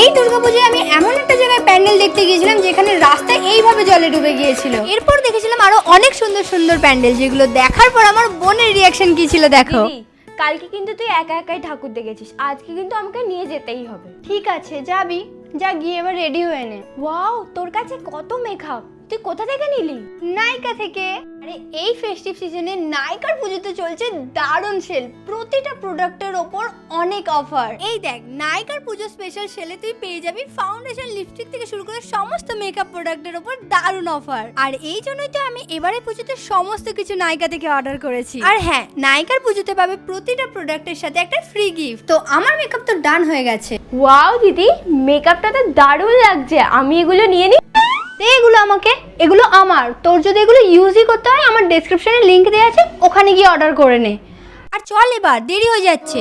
এই দুর্গাপূজায় আমি এমন একটা জায়গায় প্যান্ডেল দেখতে গিয়েছিলাম যেখানে রাস্তা এইভাবে জলে ডুবে গিয়েছিল। এরপর দেখেছিলাম আরো অনেক সুন্দর সুন্দর প্যান্ডেল, যেগুলো দেখার পর আমার বোনের রিয়াকশন কি ছিল দেখো। কালকে কিন্তু তুই একা একাই ঠাকুর দেখেছিস, আজকে কিন্তু আমাকে নিয়ে যেতেই হবে। ঠিক আছে যাবি, যা গিয়ে এবার রেডি হয়ে নে। ওয়াও, তোর কাছে কত মেকআপ, তুই কোথা থেকে নিলি? নাইকা থেকে। আরে এই ফেস্টিভ সিজনে নাইকার পুজোতে চলছে দারুণ সেল, প্রতিটা প্রোডাক্টের ওপর অনেক অফার। এই দেখ, নাইকার পুজো স্পেশাল সেলে তুই পেয়ে যাবি ফাউন্ডেশন, লিপস্টিক থেকে শুরু করে সমস্ত মেকআপ প্রোডাক্টের ওপর দারুণ অফার। আর এই জন্যই তো আমি এবারে পুজোতে সমস্ত কিছু নাইকা থেকে অর্ডার করেছি। আর হ্যাঁ, নাইকার পুজোতে পাবে প্রতিটা প্রোডাক্টের সাথে একটা ফ্রি গিফট। তো আমার মেকআপ তো ডান হয়ে গেছে। ওয়াও দিদি, মেকআপটা তো দারুণ লাগছে, আমি এগুলো নিয়ে নিই। এগুলো আমাকে, এগুলো আমার। তোর যদি এগুলো ইউজই করতে হয়, আমার ডেসক্রিপশনে লিংক দেওয়া আছে, ওখানে গিয়ে অর্ডার করে নে। আর চল এবার, দেরি হয়ে যাচ্ছে।